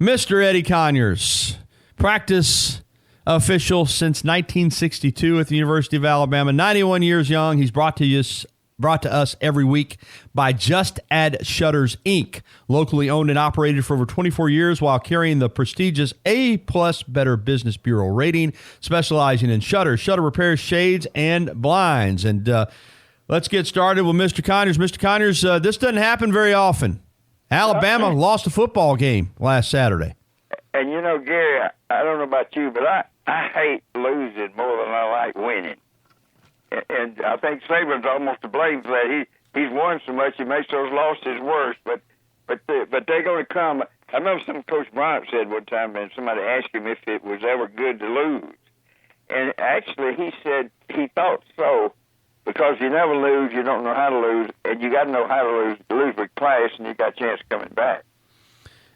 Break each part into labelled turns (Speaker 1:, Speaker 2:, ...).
Speaker 1: Mr. Eddie Conyers, practice official since 1962 at the University of Alabama, 91 years young. He's brought to us every week by Just Add Shutters, Inc., locally owned and operated for over 24 years while carrying the prestigious A-plus Better Business Bureau rating, specializing in shutters, shutter repairs, shades, and blinds. And let's get started with Mr. Conyers. Mr. Conyers, this doesn't happen very often. Alabama lost a football game last Saturday.
Speaker 2: And, you know, Gary, I don't know about you, but I hate losing more than I like winning. And I think Saban's almost to blame for that. He's won so much, he makes those losses worse. But they're going to come. I remember something Coach Bryant said one time, and somebody asked him if it was ever good to lose. And actually, he said he thought so, because you never lose, you don't know how to lose, and you got to know how to lose with class, and you got a chance coming back.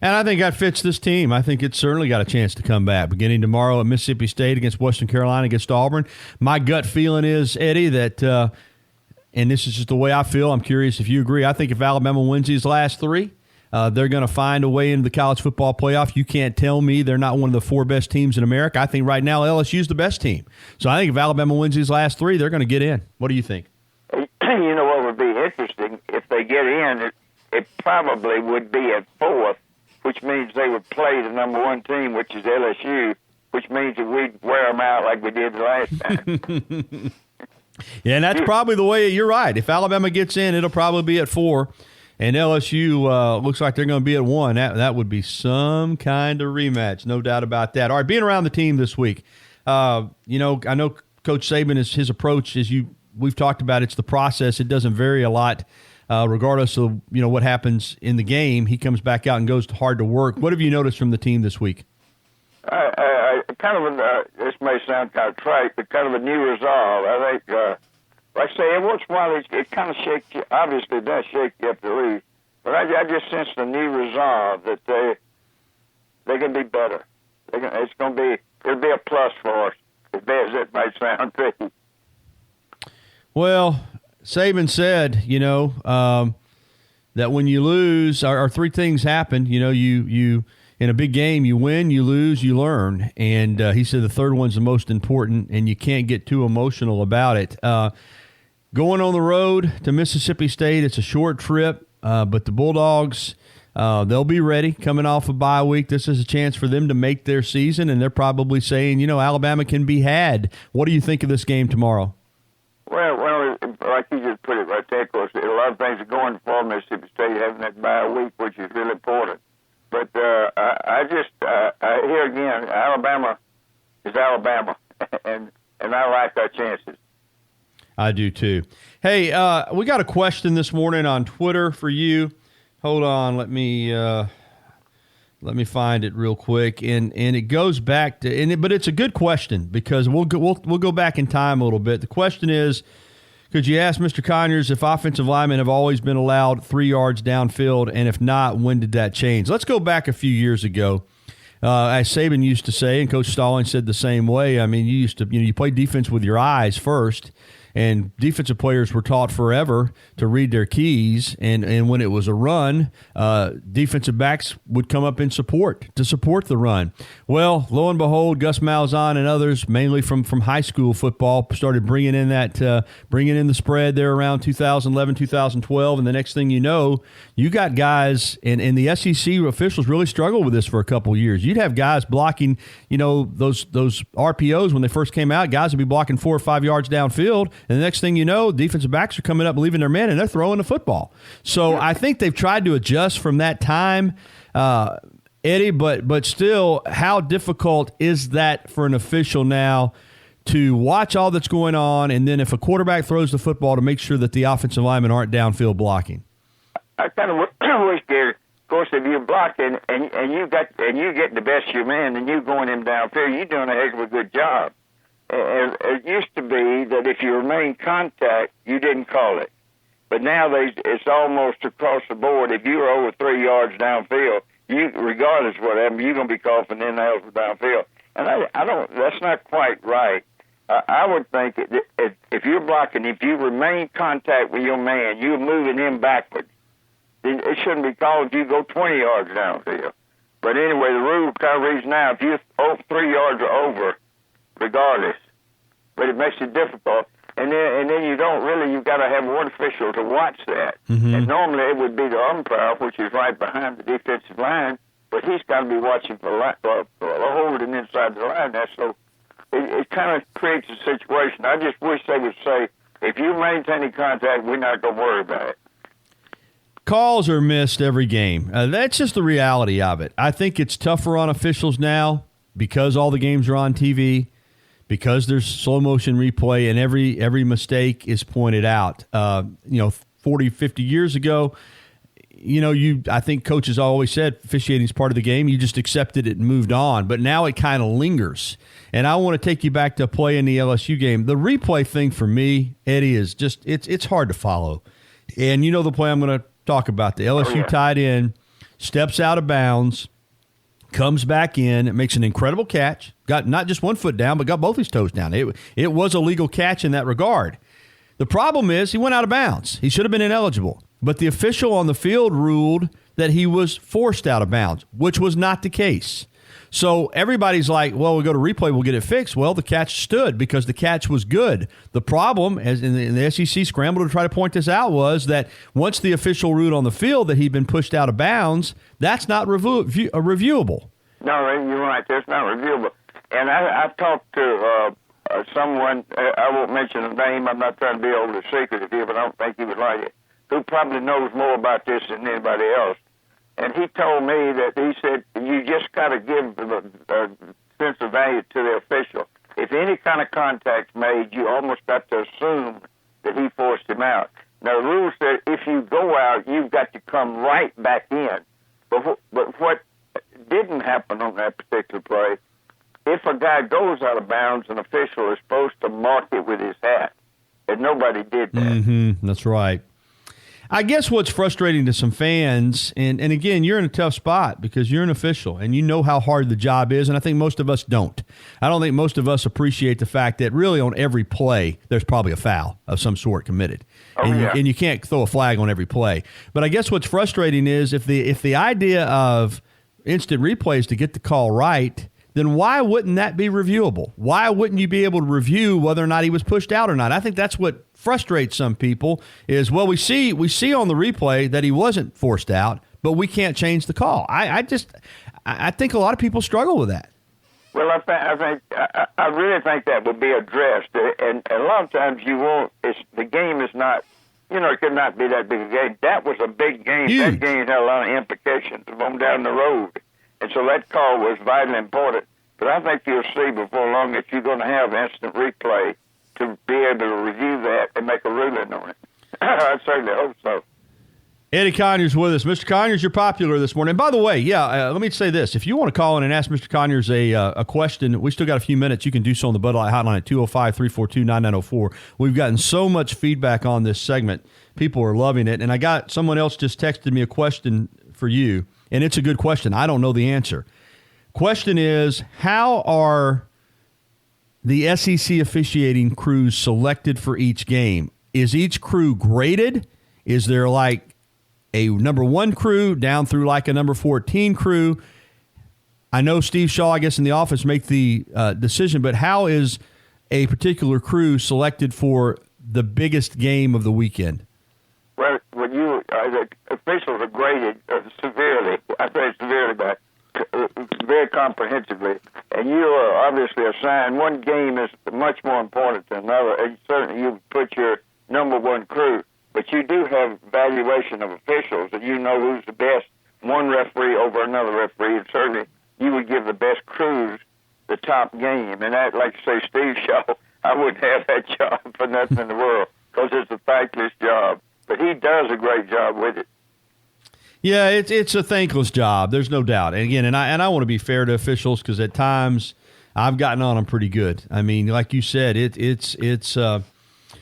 Speaker 1: And I think that fits this team. I think it's certainly got a chance to come back. Beginning tomorrow at Mississippi State against Western Carolina, against Auburn. My gut feeling is, Eddie, that, and this is just the way I feel, I'm curious if you agree, I think if Alabama wins these last three, they're going to find a way into the college football playoff. You can't tell me they're not one of the four best teams in America. I think right now LSU's the best team. So I think if Alabama wins these last three, they're going to get in. What do you think?
Speaker 2: You know what would be interesting? If they get in, it probably would be at fourth, which means they would play the number one team, which is LSU, which means that we'd wear them out like we did the last time.
Speaker 1: Yeah, and that's probably the way. You're right. If Alabama gets in, it'll probably be at 4. And LSU looks like they're going to be at 1. That would be some kind of rematch, no doubt about that. All right, being around the team this week, I know Coach Saban, his approach, we've talked about, it's the process. It doesn't vary a lot, regardless of what happens in the game. He comes back out and goes hard to work. What have you noticed from the team this week?
Speaker 2: I kind of this may sound kind of trite, but kind of a new resolve. I think. Like I say, every once in a while, it kind of shakes you. Obviously, it does shake you up to lose. But I just sense a new resolve that they're going to be better. It'll be a plus for us, as bad as it might sound to you.
Speaker 1: Well, Saban said, that when you lose, or three things happen. You in a big game, you win, you lose, you learn. And he said the third one's the most important, and you can't get too emotional about it. Going on the road to Mississippi State, it's a short trip, but the Bulldogs, they'll be ready coming off a bye week. This is a chance for them to make their season, and they're probably saying, Alabama can be had. What do you think of this game tomorrow?
Speaker 2: Well, like you just put it right there, of course, a lot of things are going for Mississippi State having that bye week, which is really important. But I here again, Alabama is Alabama, and I like our chances.
Speaker 1: I do too. Hey, we got a question this morning on Twitter for you. Hold on, let me find it real quick, and it goes back to but it's a good question because we'll go back in time a little bit. The question is, could you ask Mr. Conyers if offensive linemen have always been allowed 3 yards downfield, and if not, when did that change? Let's go back a few years ago. As Saban used to say, and Coach Stallings said the same way. I mean, you play defense with your eyes first. And defensive players were taught forever to read their keys, and when it was a run, defensive backs would come up in support to support the run. Well, lo and behold, Gus Malzahn and others, mainly from high school football, started bringing in the spread there around 2011, 2012, and the next thing you know, you got guys, and the SEC officials really struggled with this for a couple of years. You'd have guys blocking, those RPOs when they first came out. Guys would be blocking 4 or 5 yards downfield. And the next thing you know, defensive backs are coming up, leaving their men, and they're throwing the football. So I think they've tried to adjust from that time, Eddie, but still, how difficult is that for an official now to watch all that's going on, and then if a quarterback throws the football, to make sure that the offensive linemen aren't downfield blocking? I
Speaker 2: kind of wish, Gary, of course, if you're blocking and you get the best of your man and you're going him downfield, you're doing a heck of a good job. It used to be that if you remain contact, you didn't call it. But now it's almost across the board. If you're over 3 yards downfield, regardless of what happens, you're going to be coughing in nails for downfield. And I don't. That's not quite right. I would think if you're blocking, if you remain contact with your man, you're moving him backwards. It shouldn't be called if you go 20 yards downfield. But anyway, the rule kind of reads now, if you're 3 yards or over, regardless, but it makes it difficult. And then you've got to have one official to watch that.
Speaker 1: Mm-hmm.
Speaker 2: And normally it would be the umpire, which is right behind the defensive line, but he's got to be watching for holding inside the line there. So it kind of creates a situation. I just wish they would say, if you maintain contact, we're not going to worry about it.
Speaker 1: Calls are missed every game. That's just the reality of it. I think it's tougher on officials now because all the games are on TV, because there's slow motion replay and every mistake is pointed out. 40, 50 years ago, I think coaches always said officiating is part of the game. You just accepted it and moved on. But now it kind of lingers. And I want to take you back to a play in the LSU game. The replay thing for me, Eddie, is just it's hard to follow. And the play I'm going to talk about. The LSU tight end steps out of bounds, comes back in, it makes an incredible catch, got not just one foot down, but got both his toes down. It was a legal catch in that regard. The problem is he went out of bounds. He should have been ineligible. But the official on the field ruled that he was forced out of bounds, which was not the case. So everybody's like, well, we'll go to replay, we'll get it fixed. Well, the catch stood because the catch was good. The problem, as in the SEC scrambled to try to point this out, was that once the official ruled on the field that he'd been pushed out of bounds, that's not reviewable.
Speaker 2: No, you're right. That's not reviewable. And I've talked to someone, I won't mention the name, I'm not trying to be over secretive here, but I don't think he would like it, who probably knows more about this than anybody else. And he told me that he said, you just got to give a sense of value to the official. If any kind of contact's made, you almost got to assume that he forced him out. Now, the rule said if you go out, you've got to come right back in. But what didn't happen on that particular play, if a guy goes out of bounds, an official is supposed to mark it with his hat. And nobody did that.
Speaker 1: Mm-hmm, that's right. I guess what's frustrating to some fans, and again, you're in a tough spot because you're an official and you know how hard the job is, and I think most of us don't. I don't think most of us appreciate the fact that really on every play, there's probably a foul of some sort committed. And you can't throw a flag on every play. But I guess what's frustrating is if the idea of instant replay is to get the call right, then why wouldn't that be reviewable? Why wouldn't you be able to review whether or not he was pushed out or not? I think that's what frustrates some people is, well, we see on the replay that he wasn't forced out, but we can't change the call. I think a lot of people struggle with that.
Speaker 2: Well, I really think that would be addressed, and a lot of times the game is not, it could not be that big a game. That was a big game.
Speaker 1: Huge.
Speaker 2: That game had a lot of implications going down the road, and so that call was vitally important. But I think you'll see before long that you're going to have instant replay to be able to review that and make a ruling on it. I certainly hope so.
Speaker 1: Eddie Conyers with us. Mr. Conyers, you're popular this morning. And by the way, let me say this. If you want to call in and ask Mr. Conyers a question, we still got a few minutes. You can do so on the Bud Light Hotline at 205-342-9904. We've gotten so much feedback on this segment. People are loving it. And I got someone else just texted me a question for you, and it's a good question. I don't know the answer. Question is, how are the SEC officiating crews selected for each game? Is each crew graded? Is there like a number 1 crew down through like a number 14 crew? I know Steve Shaw, I guess, in the office make the decision, but how is a particular crew selected for the biggest game of the weekend?
Speaker 2: Well, the officials are graded severely. I say severely, but very comprehensively, and you are obviously assigned. One game is much more important than another, and certainly you put your number 1 crew, but you do have valuation of officials, and you know who's the best, one referee over another referee, and certainly you would give the best crews the top game. And that, like you say, Steve Shaw, I wouldn't have that job for nothing in the world because it's a thankless job, but he does a great job with it.
Speaker 1: Yeah, it's a thankless job. There's no doubt. And again, and I want to be fair to officials because at times I've gotten on them pretty good. I mean, like you said, it's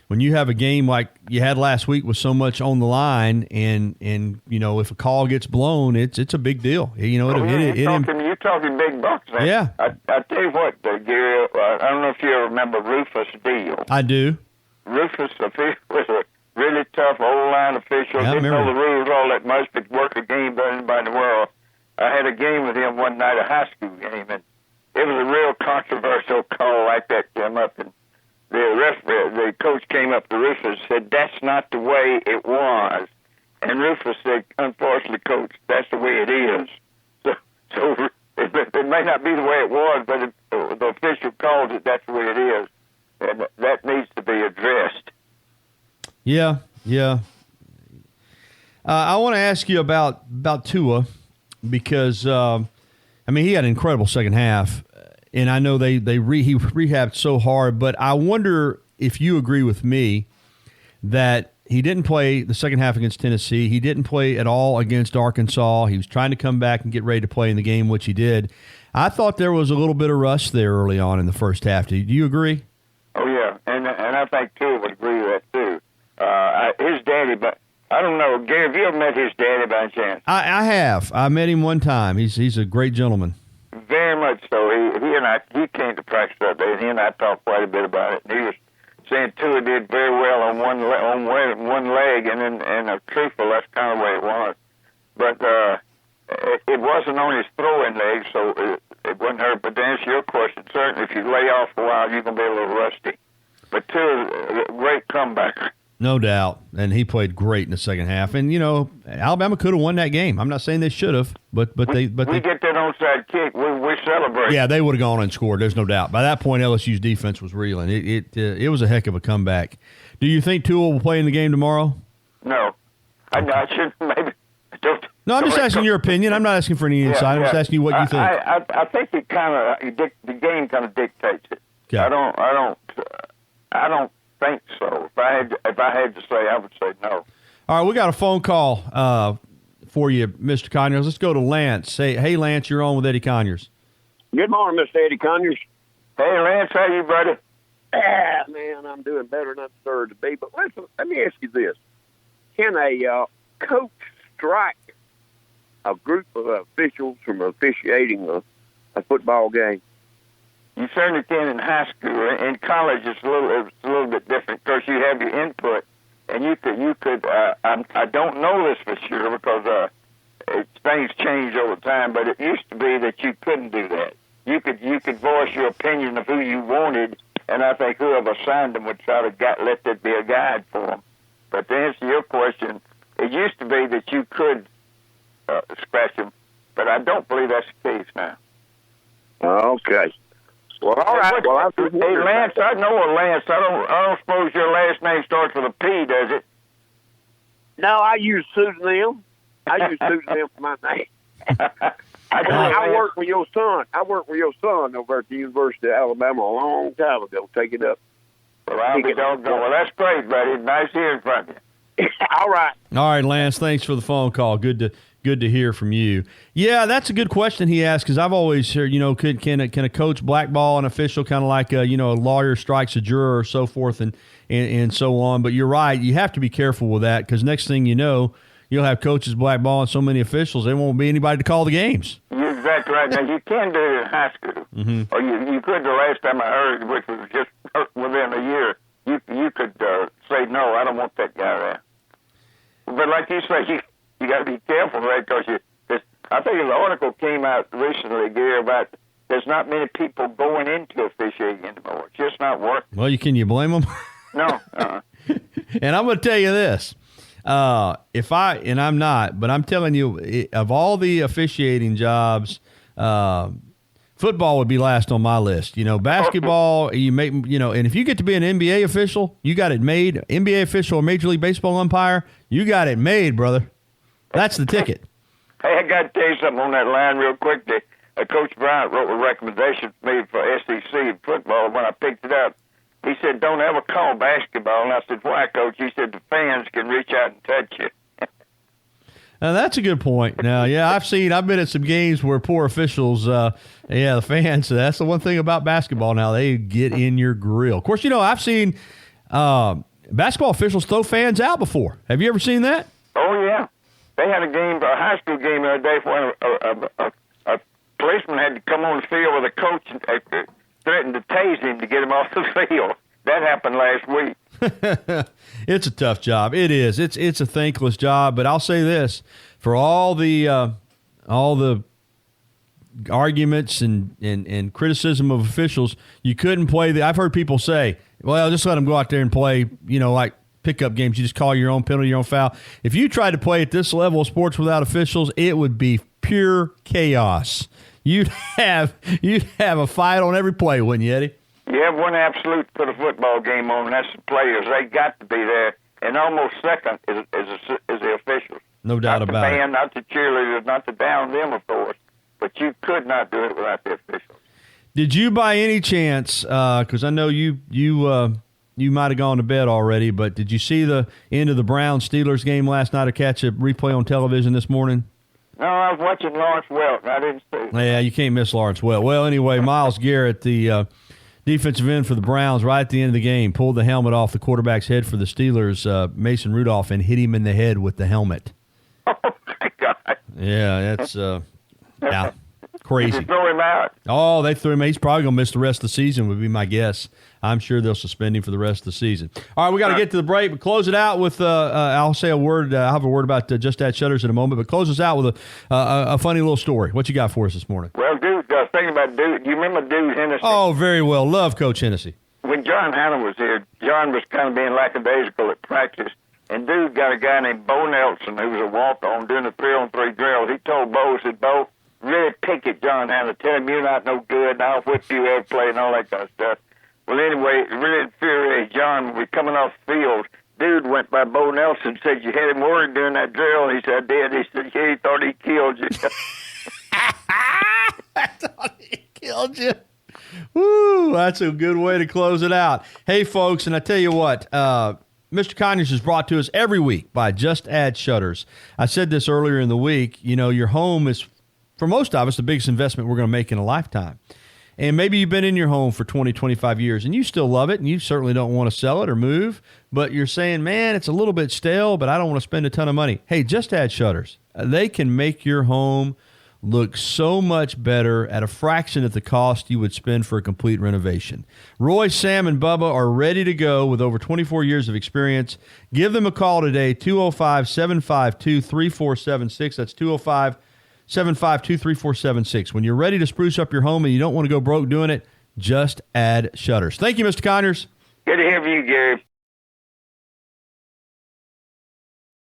Speaker 1: when you have a game like you had last week with so much on the line, and if a call gets blown, it's a big deal. You're
Speaker 2: talking big bucks. Man.
Speaker 1: Yeah.
Speaker 2: I tell you what, Gary. I don't know if you remember Rufus Deal.
Speaker 1: I do.
Speaker 2: Rufus was a really tough old line official.
Speaker 1: Yeah,
Speaker 2: didn't know the rules all that much, but worked the game better than anybody in the world. I had a game with him one night, a high school game, and it was a real controversial call like that came up, and the coach came up to Rufus and said, "That's not the way it was." And Rufus said, "Unfortunately, Coach, that's the way it is." So it may not be the way it was, but the official calls it, that's the way it is. And that needs to be addressed.
Speaker 1: Yeah. I want to ask you about Tua because, he had an incredible second half, and I know he rehabbed so hard, but I wonder if you agree with me that he didn't play the second half against Tennessee. He didn't play at all against Arkansas. He was trying to come back and get ready to play in the game, which he did. I thought there was a little bit of rust there early on in the first half. Do you agree?
Speaker 2: Oh, yeah, and I think Tua would agree with that, too. His daddy, but I don't know. Gary, have you ever met his daddy by chance?
Speaker 1: I have. I met him one time. He's a great gentleman.
Speaker 2: Very much so. He came to practice that day, and he and I talked quite a bit about it. And he was saying Tua did very well on one leg, and truthful, that's kind of the way it was. But it wasn't on his throwing leg, so it wouldn't hurt. But to answer your question, certainly if you lay off a while, you're going to be a little rusty. But Tua's a great comebacker.
Speaker 1: No doubt, and he played great in the second half. And Alabama could have won that game. I'm not saying they should have, but they get
Speaker 2: that onside kick, we celebrate.
Speaker 1: Yeah, they would have gone and scored. There's no doubt. By that point, LSU's defense was reeling. It was a heck of a comeback. Do you think Tua will play in the game tomorrow?
Speaker 2: No, I shouldn't. Maybe.
Speaker 1: No, I'm just asking your opinion. I'm not asking for any insight. I'm just asking you what you think.
Speaker 2: I think the game kind of dictates it.
Speaker 1: Okay.
Speaker 2: I don't think so. If I had to say, I would say no.
Speaker 1: All right, we got a phone call for you, Mr. Conyers. Let's go to Lance. Hey, Lance, you're on with Eddie Conyers.
Speaker 3: Good morning, Mr. Eddie Conyers.
Speaker 2: Hey, Lance, how you, buddy?
Speaker 3: Man, I'm doing better than I deserve to be. But listen, let me ask you this. Can a coach strike a group of officials from officiating a football game?
Speaker 2: You certainly can in high school. In college, it's a little bit different because you have your input, and you could. I don't know this for sure because things change over time. But it used to be that you couldn't do that. You could voice your opinion of who you wanted, and I think whoever signed them would try to let that be a guide for them. But to answer your question, it used to be that you could scratch them, but I don't believe that's the case now.
Speaker 3: Okay. Well, all right. Well,
Speaker 2: hey, Lance, I know a Lance. I don't suppose your last name starts with a P, does it?
Speaker 3: No, I use pseudonym. I use pseudonym for my name. I worked with your son. I worked with your son over at the University of Alabama a long time ago. Take it up.
Speaker 2: Well, I'll be doggone. Well, that's great, buddy. Nice hearing from you.
Speaker 3: All right.
Speaker 1: All right, Lance. Thanks for the phone call. Good to hear from you. Yeah, that's a good question he asked because I've always heard, can a coach blackball an official kind of like a lawyer strikes a juror or so forth and so on. But you're right. You have to be careful with that because next thing you know, you'll have coaches blackballing so many officials, there won't be anybody to call the games.
Speaker 2: You're exactly right. Now, you can do it in high school.
Speaker 1: Mm-hmm.
Speaker 2: Or you could the last time I heard, which was just within a year, you could say, no, I don't want that guy there. But like you say, you got to be careful, right? Because I think an article came out recently, Gary, about there's not many people going into officiating anymore. It's just not working.
Speaker 1: Well, can you blame them?
Speaker 2: No.
Speaker 1: And I'm going to tell you this. I'm not, but I'm telling you, of all the officiating jobs, football would be last on my list. Basketball, and if you get to be an NBA official, you got it made. NBA official or Major League Baseball umpire, you got it made, brother. That's the ticket.
Speaker 2: Hey, I got to tell you something on that line real quick. Coach Bryant wrote a recommendation for me for SEC in football when I picked it up. He said, don't ever call basketball. And I said, why, Coach? He said, the fans can reach out and touch you.
Speaker 1: Now, that's a good point. Now, yeah, I've been at some games where poor officials, the fans, that's the one thing about basketball now. They get in your grill. Of course, I've seen basketball officials throw fans out before. Have you ever seen that?
Speaker 2: Oh, yeah. They had a high school game the other day where a policeman had to come on the field with a coach and threatened to tase him to get him off the field. That happened last week.
Speaker 1: It's a tough job. It is. It's a thankless job. But I'll say this: for all the arguments and criticism of officials, you couldn't play I've heard people say, well, just let them go out there and play, like pickup games. You just call your own penalty, your own foul. If you tried to play at this level of sports without officials, it would be pure chaos. You'd have a fight on every play, wouldn't you, Eddie?
Speaker 2: You have one absolute put a football game on, and that's the players. They got to be there. And almost second is the officials.
Speaker 1: No doubt about it.
Speaker 2: Not the cheerleaders, not to down them, of course. But you could not do it without the officials.
Speaker 1: Did you, by any chance, because I know you might have gone to bed already, but did you see the end of the Browns-Steelers game last night or catch a replay on television this morning?
Speaker 2: No, I was watching Lawrence Welk, and I didn't see it.
Speaker 1: Yeah, you can't miss Lawrence Welk. Well, anyway, Myles Garrett, the defensive end for the Browns, right at the end of the game, pulled the helmet off the quarterback's head for the Steelers, Mason Rudolph, and hit him in the head with the helmet.
Speaker 2: Oh, my God.
Speaker 1: Yeah, that's crazy.
Speaker 2: Did you throw him out?
Speaker 1: Oh, they threw him. He's probably going to miss the rest of the season, would be my guess. I'm sure they'll suspend him for the rest of the season. All right, we got to get to the break, but close it out with I'll say a word. I'll have a word about Just Add Shutters in a moment, but close us out with a funny little story. What you got for us this morning?
Speaker 2: Well, dude, thinking about Dude. You remember Dude Hennessy?
Speaker 1: Oh, very well. Love Coach Hennessy.
Speaker 2: When John Hanna was here, John was kind of being lackadaisical at practice, and Dude got a guy named Bo Nelson who was a walk-on doing the 3-on-3 drill. He told Bo, he said, Bo, really pick at John Hanna. Tell him you're not no good, and I'll whip you every play and all that kind of stuff. Well, anyway, it really infuriated John when we were coming off the field. Dude went by Bo Nelson and said, you had him worried during that drill? And he said, I did. He said, yeah, he thought he killed you.
Speaker 1: I thought he killed you. Woo, that's a good way to close it out. Hey, folks, and I tell you what, Mr. Conyers is brought to us every week by Just Add Shutters. I said this earlier in the week, your home is, for most of us, the biggest investment we're going to make in a lifetime. And maybe you've been in your home for 20, 25 years, and you still love it, and you certainly don't want to sell it or move, but you're saying, man, it's a little bit stale, but I don't want to spend a ton of money. Hey, Just Add Shutters. They can make your home look so much better at a fraction of the cost you would spend for a complete renovation. Roy, Sam, and Bubba are ready to go with over 24 years of experience. Give them a call today, 205-752-3476. That's 205-752-3476. When you're ready to spruce up your home and you don't want to go broke doing it, Just Add Shutters. Thank you, Mr. Conyers.
Speaker 2: Good to hear from you, Gary.